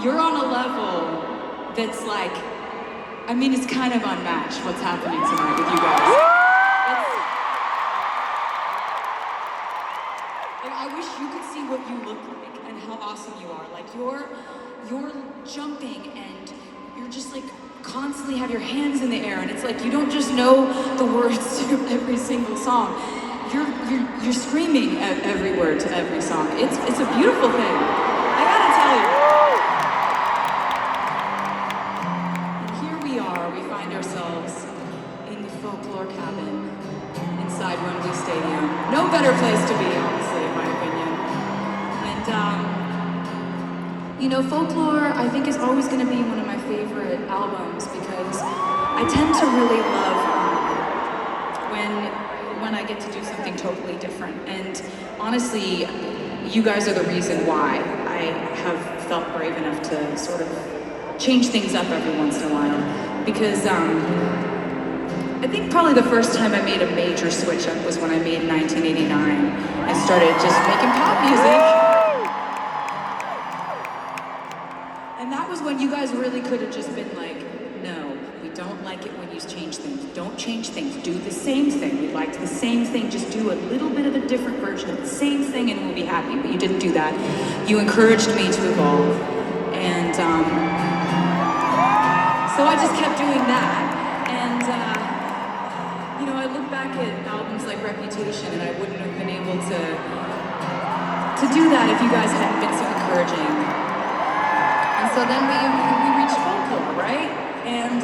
you're on a level that's like, I mean, it's kind of unmatched what's happening tonight with you guys. Like, I wish you could see what you look like and how awesome you are. Like, you're jumping and you're just like constantly have your hands in the air, and it's like you don't just know the words to every single song. You're screaming at every word to every song. It's a beautiful thing. I gotta tell you. And here we are. We find ourselves in the folklore cabin inside Wembley Stadium. No better place to be, honestly, in my opinion. And you know, folklore, I think, is always going to be one of my favorite albums because I tend to really love when I get to do something totally different. And honestly, you guys are the reason why I have felt brave enough to sort of change things up every once in a while. Because I think probably the first time I made a major switch up was when I made 1989 and started just making pop music. And that was when you guys really could have just been like, no, we don't like it when you change things. Don't change things. Do the same thing. We liked the same thing. Just do a little bit of a different version of the same thing and we'll be happy. But you didn't do that. You encouraged me to evolve. And so I just kept doing that. And, you know, I look back at albums like Reputation and I wouldn't have been able to do that if you guys hadn't been so encouraging. And so then we reached folklore, right? And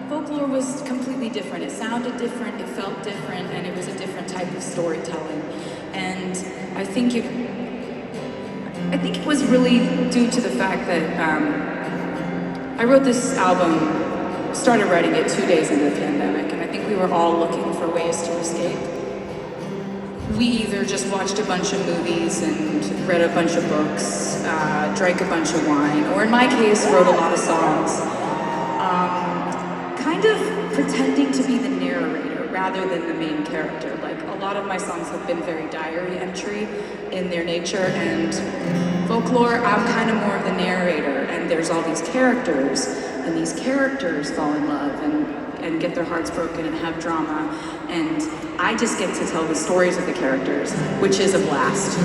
folklore was completely different. It sounded different, it felt different, and it was a different type of storytelling. And I think it was really due to the fact that I wrote this album, started writing it 2 days into the pandemic, and I think we were all looking for ways to escape. We either just watched a bunch of movies and read a bunch of books, drank a bunch of wine, or in my case, wrote a lot of songs, kind of pretending to be the narrator rather than the main character. Like, a lot of my songs have been very diary entry in their nature, and folklore, I'm kind of more of the narrator, and there's all these characters, and these characters fall in love and get their hearts broken and have drama, and I just get to tell the stories of the characters, which is a blast.